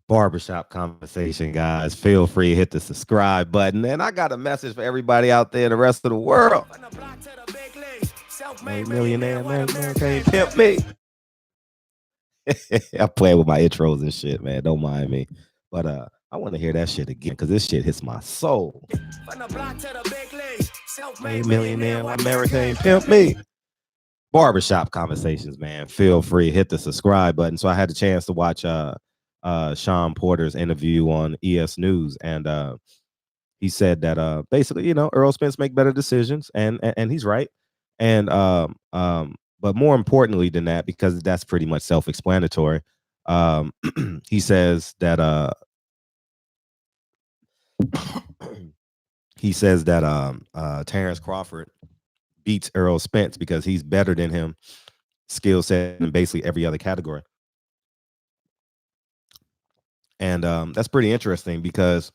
Barbershop conversation, guys. Feel free to hit the subscribe button. And I got a message for everybody out there in the rest of the world. Made millionaire, man can't pimp me. I play with my intros and shit, man. Don't mind me. But I want to hear that shit again because this shit hits my soul. Made millionaire, America ain't pimp me. Barbershop conversations, man. Feel free to hit the subscribe button. So I had the chance to watch Shawn Porter's interview on ES News, and he said that basically, Earl Spence make better decisions, and he's right. And but more importantly than that, because that's pretty much self-explanatory, he says that Terrence Crawford beats Earl Spence because he's better than him, skill set in basically every other category. And that's pretty interesting because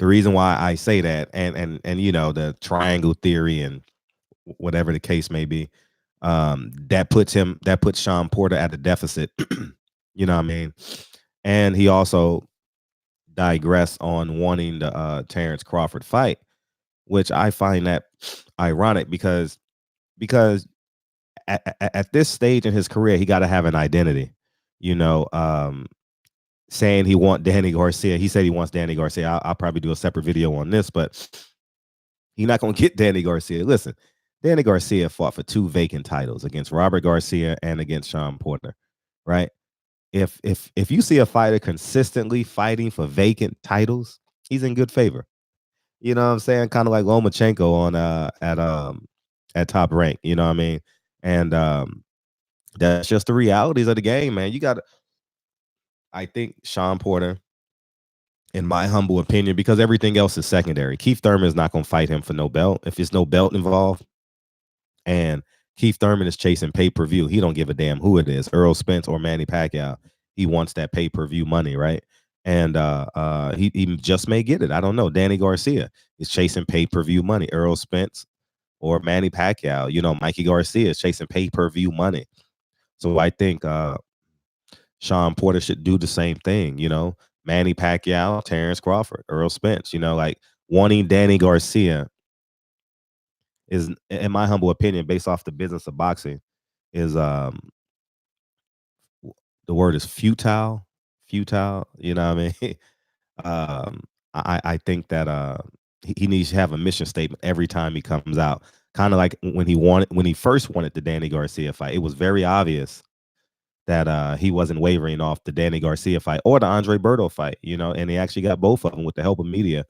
the reason why I say that, and the triangle theory and whatever the case may be, that puts Shawn Porter at a deficit. You know what I mean? And he also digressed on wanting the Terrence Crawford fight, which I find that ironic because at this stage in his career, he got to have an identity. Saying he want Danny Garcia. He said he wants Danny Garcia. I'll probably do a separate video on this, but he's not going to get Danny Garcia. Listen, Danny Garcia fought for 2 vacant titles against Robert Garcia and against Shawn Porter, right? If you see a fighter consistently fighting for vacant titles, he's in good favor. You know what I'm saying? Kind of like Lomachenko on at Top Rank. You know what I mean? And that's just the realities of the game, man. I think Shawn Porter, in my humble opinion, because everything else is secondary. Keith Thurman is not going to fight him for no belt. If there's no belt involved, and Keith Thurman is chasing pay-per-view, he don't give a damn who it is, Earl Spence or Manny Pacquiao. He wants that pay-per-view money, right? And he just may get it. I don't know. Danny Garcia is chasing pay-per-view money. Earl Spence or Manny Pacquiao, Mikey Garcia is chasing pay-per-view money. So I think Shawn Porter should do the same thing, Manny Pacquiao, Terrence Crawford, Earl Spence, like wanting Danny Garcia is, in my humble opinion, based off the business of boxing, is the word is futile, you know what I mean? I think that he needs to have a mission statement every time he comes out. Kind of like when he first wanted the Danny Garcia fight, it was very obvious that he wasn't wavering off the Danny Garcia fight or the Andre Berto fight, and he actually got both of them with the help of media.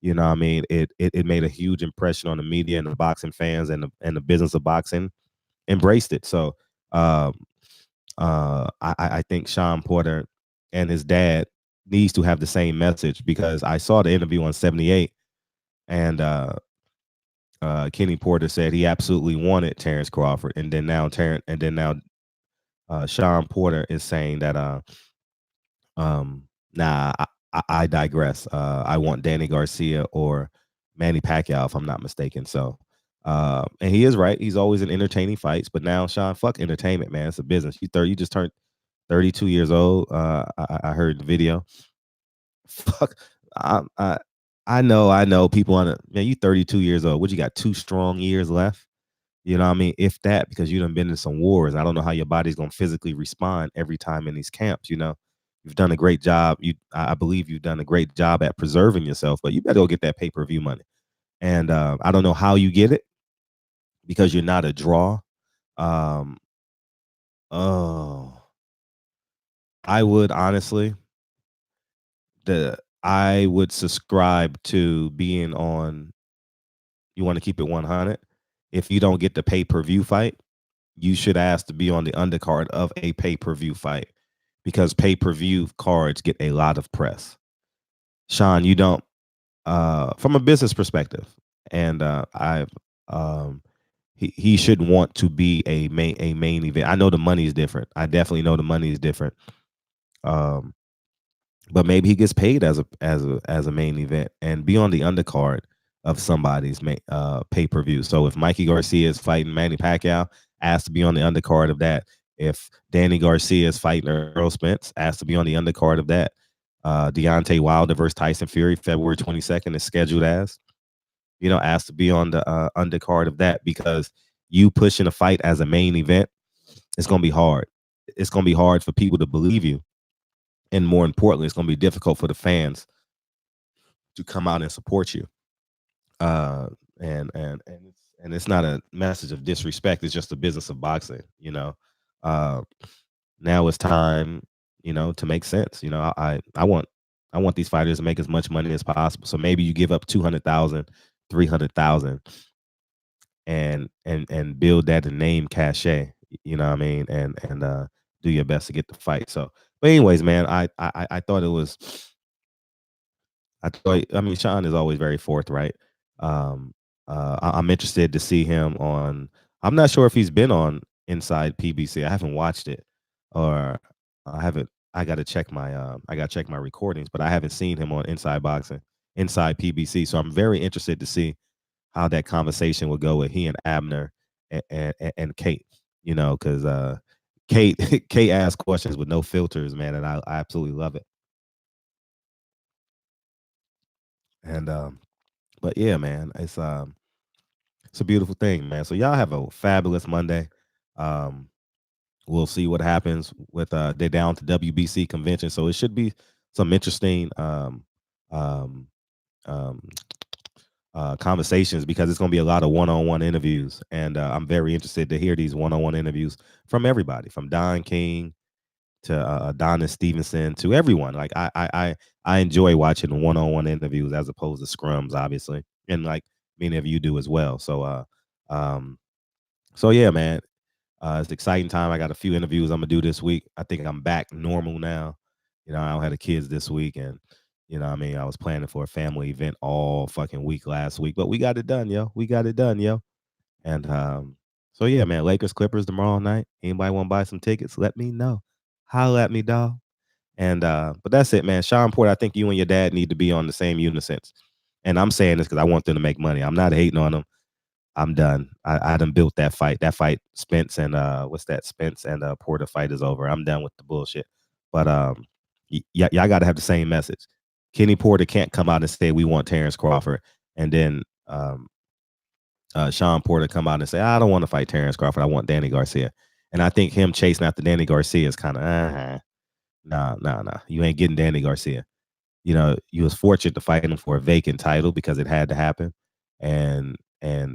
You know what I mean? It made a huge impression on the media and the boxing fans, and the business of boxing embraced it. So I think Shawn Porter and his dad needs to have the same message, because I saw the interview on 78, and Kenny Porter said he absolutely wanted Terrence Crawford, and then now Shawn Porter is saying that nah, I digress. I want Danny Garcia or Manny Pacquiao, if I'm not mistaken. So and he is right. He's always in entertaining fights, but now, Shawn, fuck entertainment, man. It's a business. You just turned 32 years old. I heard the video. Fuck. I know people on it. Man, you 32 years old. What, you got 2 strong years left? You know what I mean? If that, because you done been in some wars. I don't know how your body's going to physically respond every time in these camps. You've done a great job. I believe you've done a great job at preserving yourself, but you better go get that pay-per-view money. And I don't know how you get it, because you're not a draw. I would honestly, I would subscribe to being on. You want to keep it 100. If you don't get the pay-per-view fight, you should ask to be on the undercard of a pay-per-view fight, because pay-per-view cards get a lot of press. Shawn, you don't, from a business perspective, and he should want to be a main event. I know the money is different. I definitely know the money is different. But maybe he gets paid as a main event and be on the undercard of somebody's pay-per-view. So if Mikey Garcia is fighting Manny Pacquiao, asked to be on the undercard of that. If Danny Garcia is fighting Earl Spence, asked to be on the undercard of that. Deontay Wilder versus Tyson Fury, February 22nd is scheduled as. Asked to be on the undercard of that, because you pushing a fight as a main event, it's going to be hard. It's going to be hard for people to believe you. And more importantly, it's going to be difficult for the fans to come out and support you. Uh, and it's not a message of disrespect. It's just the business of boxing. Uh, Now it's time, to make sense. I want these fighters to make as much money as possible. So maybe you give up 200,000, 300,000, and build that in name cachet. You know what I mean? And do your best to get the fight. So, but anyways, man, I thought it was. I mean, Shawn is always very forthright. Um, I'm interested to see him on. I'm not sure if he's been on Inside PBC. I haven't watched it, or I haven't. I got to check my recordings, but I haven't seen him on Inside Boxing, Inside PBC. So I'm very interested to see how that conversation will go with he and Abner and Kate. Because Kate Kate asks questions with no filters, man, and I absolutely love it. And but yeah, man, it's a beautiful thing, man. So y'all have a fabulous Monday. Um, we'll see what happens with they're down to WBC convention, so it should be some interesting um, um, conversations, because it's going to be a lot of one-on-one interviews, and I'm very interested to hear these one-on-one interviews from everybody, from Don King to Adonis Stevenson, to everyone. Like I enjoy watching one-on-one interviews as opposed to scrums, obviously, and like many of you do as well. Um, so yeah, man, it's an exciting time. I got a few interviews I'm gonna do this week. I think I'm back normal now. I don't have the kids this week, and what I mean, I was planning for a family event all fucking week last week, but we got it done, yo. We got it done, yo. And so yeah, man, Lakers Clippers tomorrow night. Anybody want to buy some tickets? Let me know. Holla at me, dog. And but that's it, man. Shawn Porter, I think you and your dad need to be on the same unison. And I'm saying this because I want them to make money. I'm not hating on them. I'm done. I done built that fight. That fight, Spence and what's that? Spence and Porter fight is over. I'm done with the bullshit. But y'all got to have the same message. Kenny Porter can't come out and say we want Terrence Crawford, and then Shawn Porter come out and say I don't want to fight Terrence Crawford. I want Danny Garcia. And I think him chasing after Danny Garcia is kind of nah. You ain't getting Danny Garcia. You was fortunate to fight him for a vacant title because it had to happen, and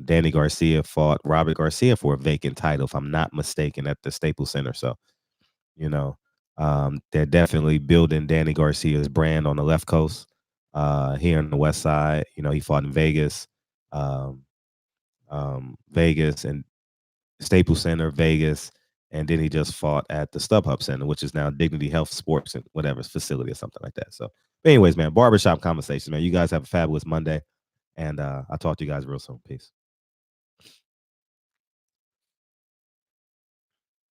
Danny Garcia fought Robert Garcia for a vacant title, if I'm not mistaken, at the Staples Center. So, they're definitely building Danny Garcia's brand on the left coast, here on the west side. He fought in Vegas, Vegas and Staples Center, Vegas, and then he just fought at the StubHub Center, which is now Dignity Health Sports and whatever facility or something like that. So, but anyways, man, barbershop conversations, man. You guys have a fabulous Monday, and I'll talk to you guys real soon. Peace.